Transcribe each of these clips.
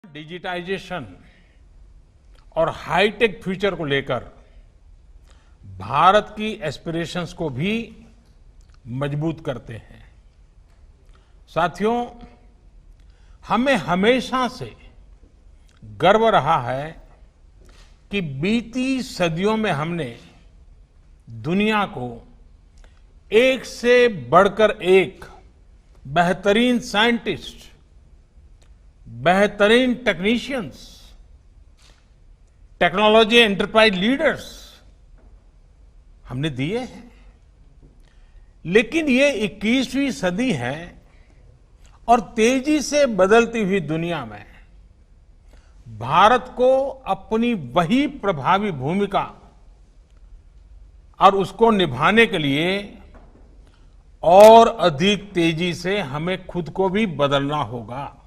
Digitisation और hi tech future को लेकर भारत की एस्पिरेशंस को भी मजबूत करते हैं। साथियों, हमें हमेशा से गर्व रहा है कि बीती सदियों में हमने दुनिया को एक से बढ़कर एक बेहतरीन साइंटिस्ट, बेहतरीन टेक्नीशियंस, टेक्नोलॉजी एंटरप्राइज लीडर्स हमने दिए हैं। लेकिन ये 21वीं सदी है और तेजी से बदलती हुई दुनिया में भारत को अपनी वही प्रभावी भूमिका और उसको निभाने के लिए और अधिक तेजी से हमें खुद को भी बदलना होगा।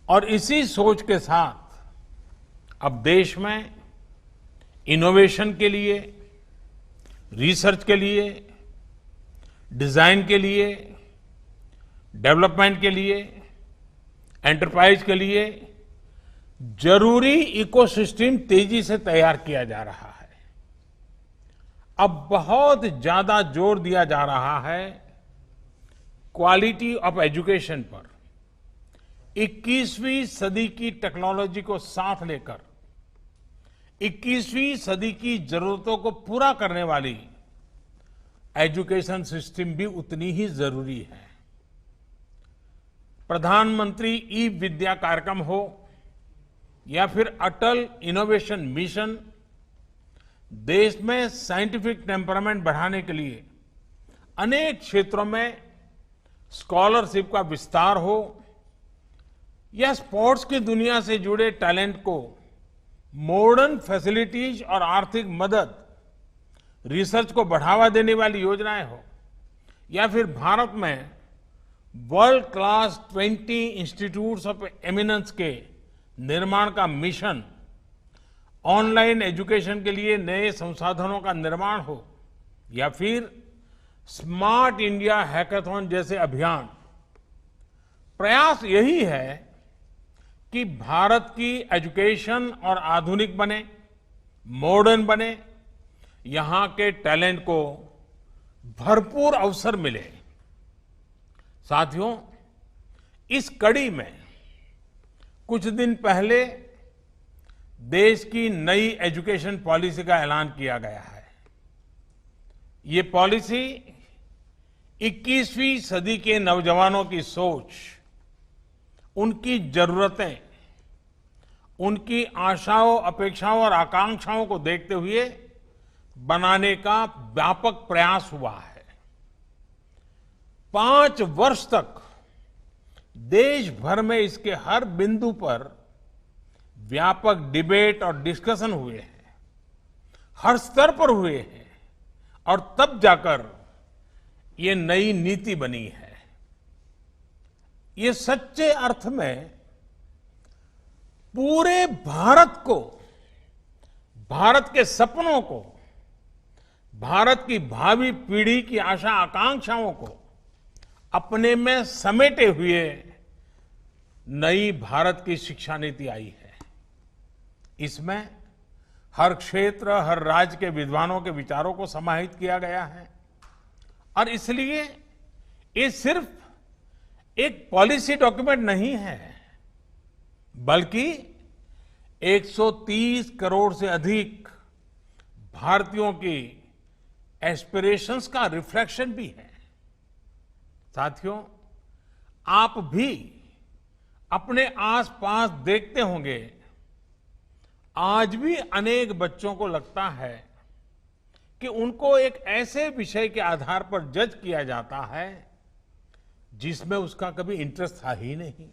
और इसी सोच के साथ अब देश में इनोवेशन के लिए, रिसर्च के लिए, डिजाइन के लिए, डेवलपमेंट के लिए, एंटरप्राइज के लिए जरूरी इकोसिस्टम तेजी से तैयार किया जा रहा है। अब बहुत ज्यादा जोर दिया जा रहा है क्वालिटी ऑफ एजुकेशन पर। 21वीं सदी की टेक्नोलॉजी को साथ लेकर 21वीं सदी की जरूरतों को पूरा करने वाली एजुकेशन सिस्टम भी उतनी ही जरूरी है। प्रधानमंत्री ई विद्या कार्यक्रम हो या फिर अटल इनोवेशन मिशन, देश में साइंटिफिक टेम्परामेंट बढ़ाने के लिए अनेक क्षेत्रों में स्कॉलरशिप का विस्तार हो या स्पोर्ट्स की दुनिया से जुड़े टैलेंट को मॉडर्न फैसिलिटीज और आर्थिक मदद, रिसर्च को बढ़ावा देने वाली योजनाएं हो या फिर भारत में world class 20 institutes of eminence के निर्माण का मिशन, ऑनलाइन एजुकेशन के लिए नए संसाधनों का निर्माण हो या फिर स्मार्ट इंडिया हैकाथॉन जैसे अभियान। प्रयास यही है कि भारत की एजुकेशन और आधुनिक बने, मॉडर्न बने, यहां के टैलेंट को भरपूर अवसर मिले। साथियों, इस कड़ी में कुछ दिन पहले देश की नई एजुकेशन पॉलिसी का ऐलान किया गया है। ये पॉलिसी 21वीं सदी के नौजवानों की सोच, उनकी जरूरतें, उनकी आशाओं, अपेक्षाओं और आकांक्षाओं को देखते हुए बनाने का व्यापक प्रयास हुआ है। 5 वर्ष तक देश भर में इसके हर बिंदु पर व्यापक डिबेट और डिस्कशन हुए हैं, हर स्तर पर हुए हैं और तब जाकर ये नई नीति बनी है। ये सच्चे अर्थ में पूरे भारत को, भारत के सपनों को, भारत की भावी पीढ़ी की आशा आकांक्षाओं को अपने में समेटे हुए नई भारत की शिक्षा नीति आई है। इसमें हर क्षेत्र, हर राज्य के विद्वानों के विचारों को समाहित किया गया है और इसलिए ये सिर्फ एक पॉलिसी डॉक्यूमेंट नहीं है, बल्कि 130 करोड़ से अधिक भारतीयों की एस्पिरेशंस का रिफ्लेक्शन भी है। साथियों, आप भी अपने आसपास देखते होंगे, आज भी अनेक बच्चों को लगता है कि उनको एक ऐसे विषय के आधार पर जज किया जाता है जिसमें उसका कभी इंटरेस्ट था ही नहीं।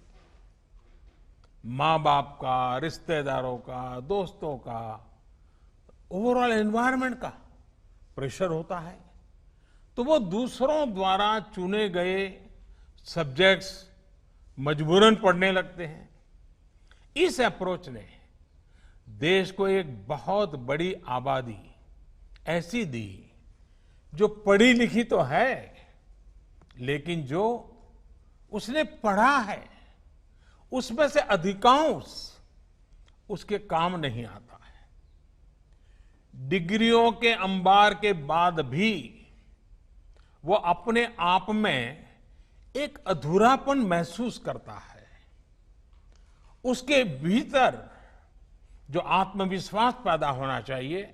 माँ बाप का, रिश्तेदारों का, दोस्तों का, ओवरऑल एनवायरनमेंट का प्रेशर होता है, तो वो दूसरों द्वारा चुने गए सब्जेक्ट्स मजबूरन पढ़ने लगते हैं। इस अप्रोच ने देश को एक बहुत बड़ी आबादी ऐसी दी जो पढ़ी लिखी तो है, लेकिन जो उसने पढ़ा है, उसमें से अधिकांश उसके काम नहीं आता है। डिग्रियों के अंबार के बाद भी वो अपने आप में एक अधूरापन महसूस करता है। उसके भीतर जो आत्मविश्वास पैदा होना चाहिए,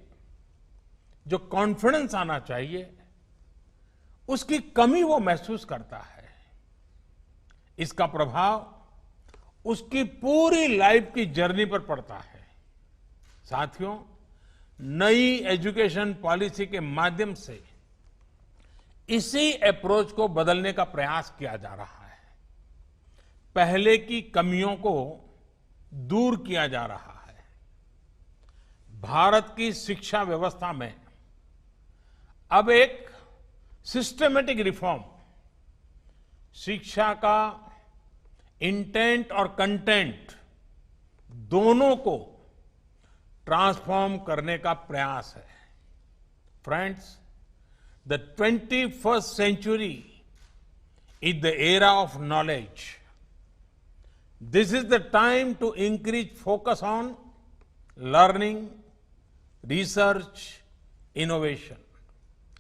जो कॉन्फिडेंस आना चाहिए, उसकी कमी वो महसूस करता है। इसका प्रभाव उसकी पूरी लाइफ की जर्नी पर पड़ता है। साथियों, नई एजुकेशन पॉलिसी के माध्यम से इसी अप्रोच को बदलने का प्रयास किया जा रहा है। पहले की कमियों को दूर किया जा रहा है। भारत की शिक्षा व्यवस्था में अब एक सिस्टमेटिक रिफॉर्म, शिक्षा का इंटेंट और कंटेंट दोनों को ट्रांसफॉर्म करने का प्रयास है। Friends, the 21st century is the era of knowledge. This is the time to increase focus on learning, research, innovation.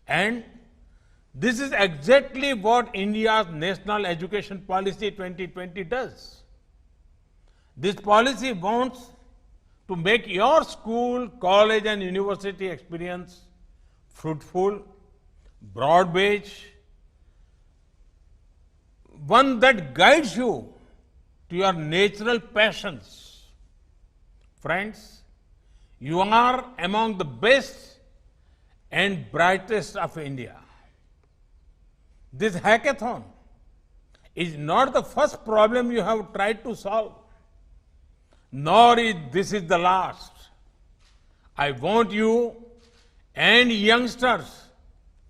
And this is exactly what India's National Education Policy 2020 does. This policy wants to make your school, college and university experience fruitful, broad-based, one that guides you to your natural passions. Friends, you are among the best and brightest of India. This hackathon is not the first problem you have tried to solve, nor is this the last. I want you and youngsters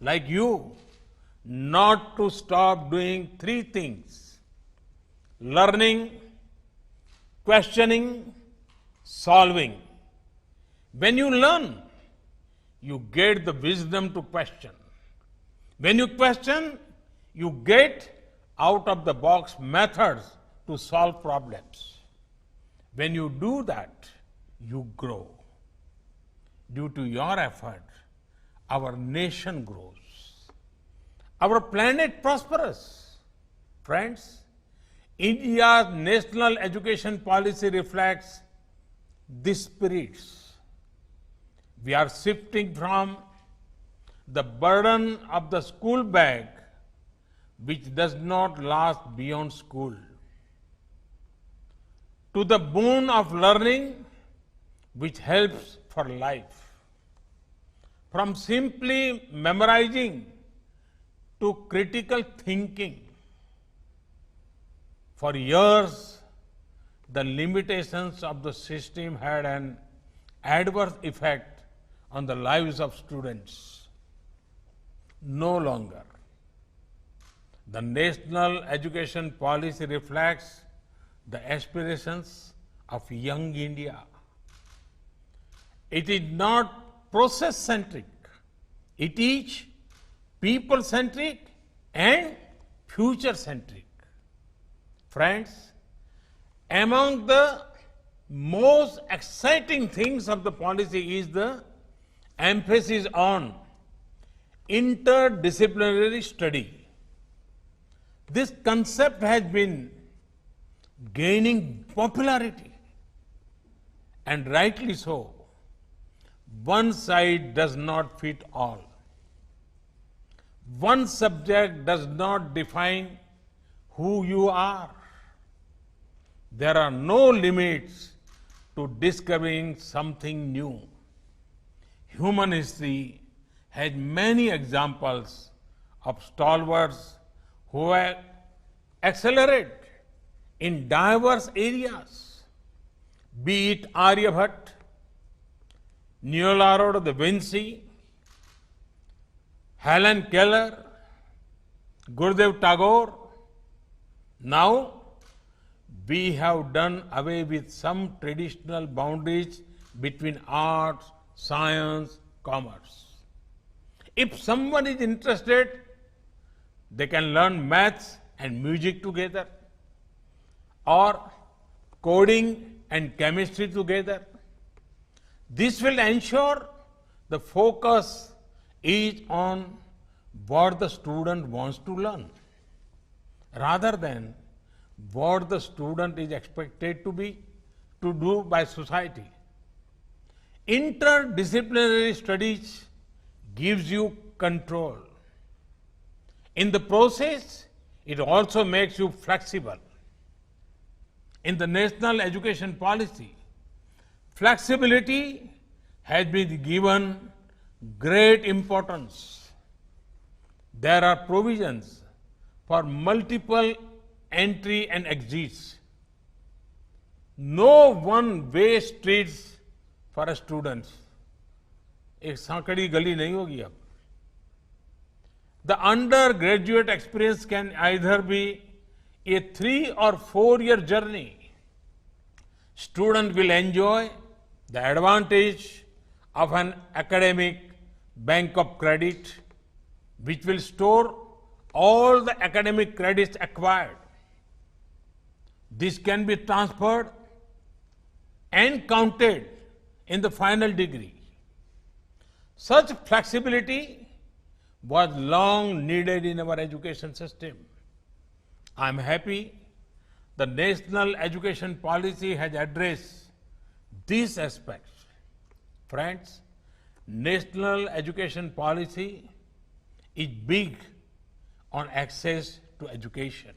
like you not to stop doing three things: learning, questioning, solving. When you learn, you get the wisdom to question. When you question, you get out of the box methods to solve problems. When you do that, you grow. Due to your effort, our nation grows. Our planet prospers. Friends, India's national education policy reflects these spirits. We are shifting from the burden of the school bag, which does not last beyond school, to the boon of learning, which helps for life. From simply memorizing to critical thinking. For years, the limitations of the system had an adverse effect on the lives of students. No longer. The national education policy reflects the aspirations of young India. It is not process-centric. It is people-centric and future-centric. Friends, among the most exciting things of the policy is the emphasis on interdisciplinary study. This concept has been gaining popularity, and rightly so. One size does not fit all. One subject does not define who you are. There are no limits to discovering something new. Human history has many examples of stalwarts who have accelerated in diverse areas, be it Aryabhatta, Leonardo da Vinci, Helen Keller, Gurudev Tagore. Now, we have done away with some traditional boundaries between arts, science, commerce. If someone is interested, they can learn maths and music together, or coding and chemistry together. This will ensure the focus is on what the student wants to learn rather than what the student is expected to do by society. Interdisciplinary studies gives you control. In the process, it also makes you flexible. In the national education policy, flexibility has been given great importance. There are provisions for multiple entry and exits. No one-way streets for students. एक सांकड़ी गली नहीं होगी अब. The undergraduate experience can either be a 3 or 4 year journey. Student will enjoy the advantage of an academic bank of credit, which will store all the academic credits acquired. This can be transferred and counted in the final degree. Such flexibility was long needed in our education system. I am happy the national education policy has addressed these aspects. Friends, national education policy is big on access to education.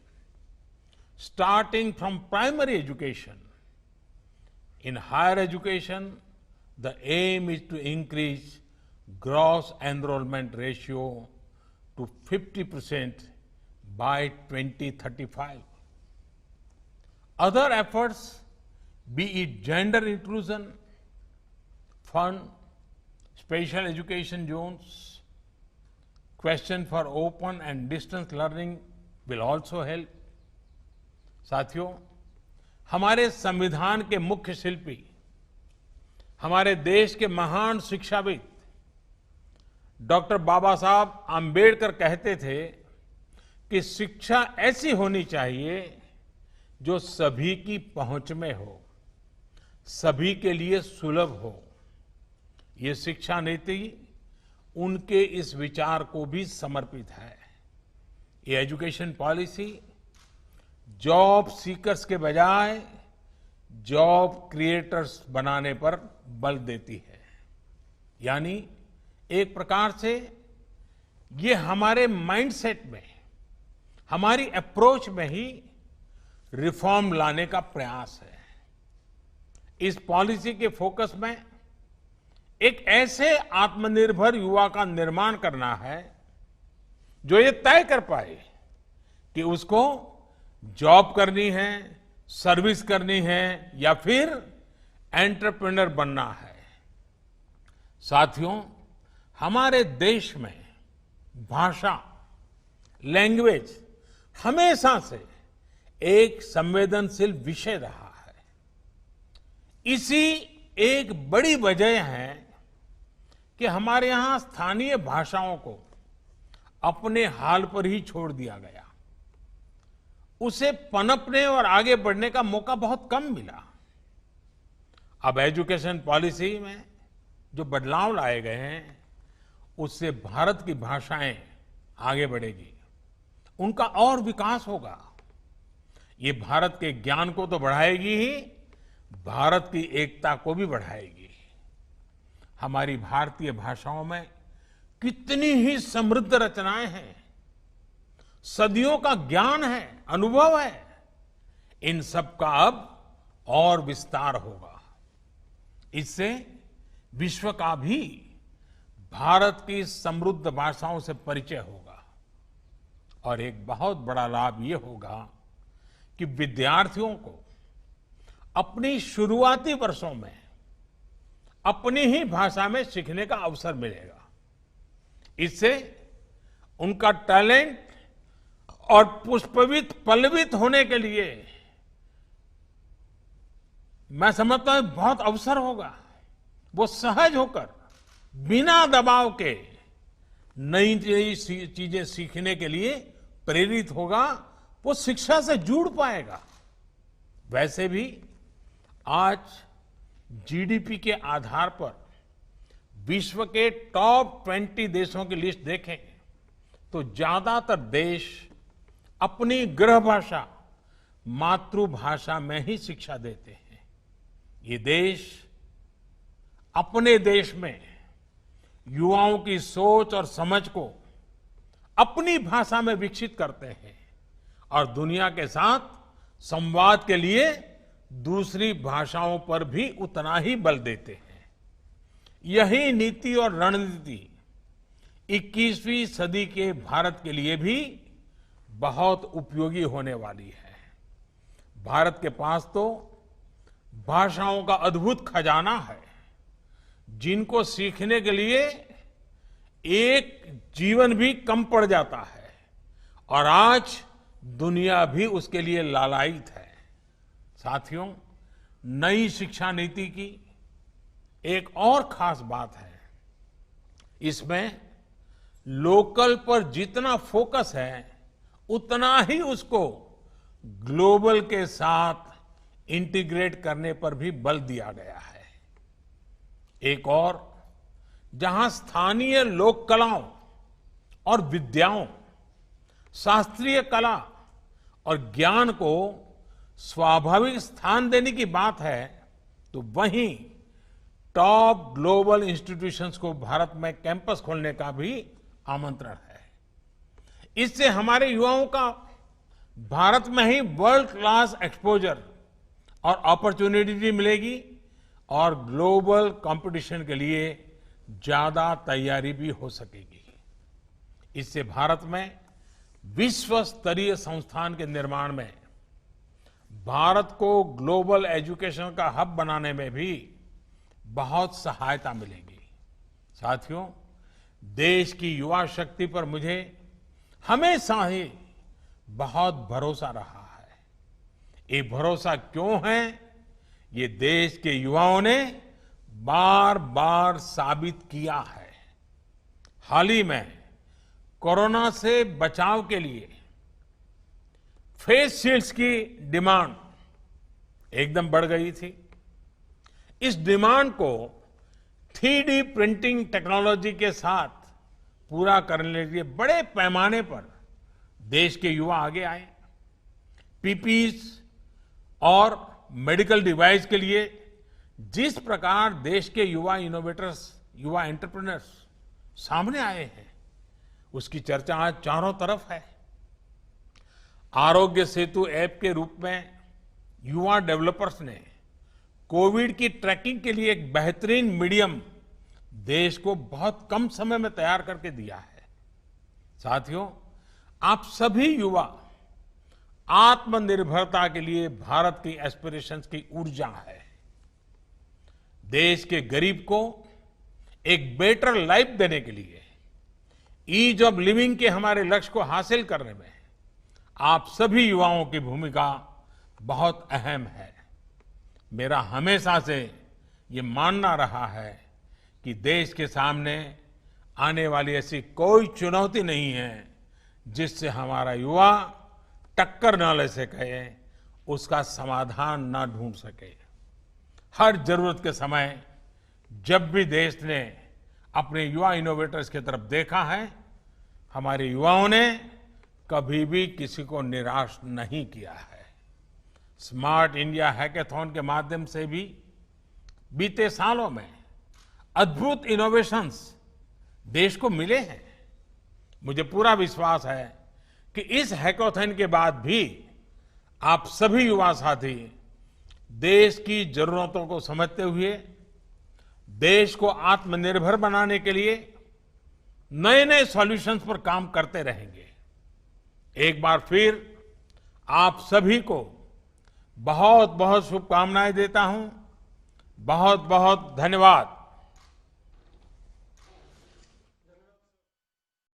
Starting from primary education, in higher education, the aim is to increase gross enrollment ratio to 50% by 2035. Other efforts, be it gender inclusion, fund, special education zones, question for open and distance learning will also help. साथियों, हमारे संविधान के मुख्य शिल्पी, हमारे देश के महान शिक्षाविद डॉक्टर बाबा साहब आम्बेडकर कहते थे कि शिक्षा ऐसी होनी चाहिए जो सभी की पहुंच में हो, सभी के लिए सुलभ हो. ये शिक्षा नीति उनके इस विचार को भी समर्पित है. ये एजुकेशन पॉलिसी जॉब सीकर्स के बजाय जॉब क्रिएटर्स बनाने पर बल देती है. यानी एक प्रकार से ये हमारे माइंडसेट में, हमारी अप्रोच में ही रिफॉर्म लाने का प्रयास है. इस पॉलिसी के फोकस में एक ऐसे आत्मनिर्भर युवा का निर्माण करना है जो ये तय कर पाए कि उसको जॉब करनी है, सर्विस करनी है या फिर एंटरप्रेन्योर बनना है. साथियों, हमारे देश में भाषा, लैंग्वेज हमेशा से एक संवेदनशील विषय रहा है. इसी एक बड़ी वजह है कि हमारे यहां स्थानीय भाषाओं को अपने हाल पर ही छोड़ दिया गया. उसे पनपने और आगे बढ़ने का मौका बहुत कम मिला. अब एजुकेशन पॉलिसी में जो बदलाव लाए गए हैं, उससे भारत की भाषाएं आगे बढ़ेगी, उनका और विकास होगा. ये भारत के ज्ञान को तो बढ़ाएगी ही, भारत की एकता को भी बढ़ाएगी. हमारी भारतीय भाषाओं में कितनी ही समृद्ध रचनाएं हैं, सदियों का ज्ञान है, अनुभव है. इन सब का अब और विस्तार होगा. इससे विश्व का भी भारत की समृद्ध भाषाओं से परिचय होगा. और एक बहुत बड़ा लाभ ये होगा कि विद्यार्थियों को अपनी शुरुआती वर्षों में अपनी ही भाषा में सीखने का अवसर मिलेगा. इससे उनका टैलेंट और पुष्पवित पल्लवित होने के लिए मैं समझता हूं बहुत अवसर होगा. वो सहज होकर बिना दबाव के नई नई चीजें सीखने के लिए प्रेरित होगा. वो शिक्षा से जुड़ पाएगा. वैसे भी आज जीडीपी के आधार पर विश्व के टॉप 20 देशों की लिस्ट देखें तो ज्यादातर देश अपनी गृह भाषा मातृभाषा में ही शिक्षा देते हैं। ये देश अपने देश में युवाओं की सोच और समझ को अपनी भाषा में विकसित करते हैं और दुनिया के साथ संवाद के लिए दूसरी भाषाओं पर भी उतना ही बल देते हैं। यही नीति और रणनीति 21वीं सदी के भारत के लिए भी बहुत उपयोगी होने वाली है। भारत के पास तो भाषाओं का अद्भुत खजाना है, जिनको सीखने के लिए एक जीवन भी कम पड़ जाता है और आज दुनिया भी उसके लिए लालायित है। साथियों, नई शिक्षा नीति की एक और खास बात है, इसमें लोकल पर जितना फोकस है उतना ही उसको ग्लोबल के साथ इंटीग्रेट करने पर भी बल दिया गया है। एक और, जहां स्थानीय लोक कलाओं और विद्याओं, शास्त्रीय कला और ज्ञान को स्वाभाविक स्थान देने की बात है, तो वहीं टॉप ग्लोबल इंस्टीट्यूशंस को भारत में कैंपस खोलने का भी आमंत्रण है। इससे हमारे युवाओं का भारत में ही वर्ल्ड क्लास एक्सपोजर और अपॉर्चुनिटी मिलेगी और ग्लोबल कंपटीशन के लिए ज्यादा तैयारी भी हो सकेगी। इससे भारत में विश्व स्तरीय संस्थान के निर्माण में, भारत को ग्लोबल एजुकेशन का हब बनाने में भी बहुत सहायता मिलेगी। साथियों, देश की युवा शक्ति पर मुझे हमेशा ही बहुत भरोसा रहा है। ये भरोसा क्यों है, ये देश के युवाओं ने बार बार साबित किया है। हाल ही में कोरोना से बचाव के लिए फेस शील्ड्स की डिमांड एकदम बढ़ गई थी। इस डिमांड को 3D प्रिंटिंग टेक्नोलॉजी के साथ पूरा करने के लिए बड़े पैमाने पर देश के युवा आगे आए। पीपीईज और मेडिकल डिवाइस के लिए जिस प्रकार देश के युवा इनोवेटर्स, युवा एंटरप्रेन्योर्स सामने आए हैं, उसकी चर्चा आज चारों तरफ है। आरोग्य सेतु ऐप के रूप में युवा डेवलपर्स ने कोविड की ट्रैकिंग के लिए एक बेहतरीन मीडियम देश को बहुत कम समय में तैयार करके दिया है। साथियों, आप सभी युवा आत्मनिर्भरता के लिए भारत की एस्पिरेशंस की ऊर्जा है। देश के गरीब को एक बेटर लाइफ देने के लिए, ईज ऑफ लिविंग के हमारे लक्ष्य को हासिल करने में आप सभी युवाओं की भूमिका बहुत अहम है। मेरा हमेशा से ये मानना रहा है कि देश के सामने आने वाली ऐसी कोई चुनौती नहीं है जिससे हमारा युवा टक्कर न ले सके, उसका समाधान न ढूंढ सके। हर जरूरत के समय जब भी देश ने अपने युवा इनोवेटर्स की तरफ देखा है, हमारे युवाओं ने कभी भी किसी को निराश नहीं किया है। स्मार्ट इंडिया हैकाथॉन के माध्यम से भी बीते सालों में अद्भुत इनोवेशंस देश को मिले हैं। मुझे पूरा विश्वास है कि इस हैकाथॉन के बाद भी आप सभी युवा साथी देश की जरूरतों को समझते हुए देश को आत्मनिर्भर बनाने के लिए नए नए सॉल्यूशंस पर काम करते रहेंगे। एक बार फिर आप सभी को बहुत बहुत शुभकामनाएं देता हूं। बहुत बहुत धन्यवाद।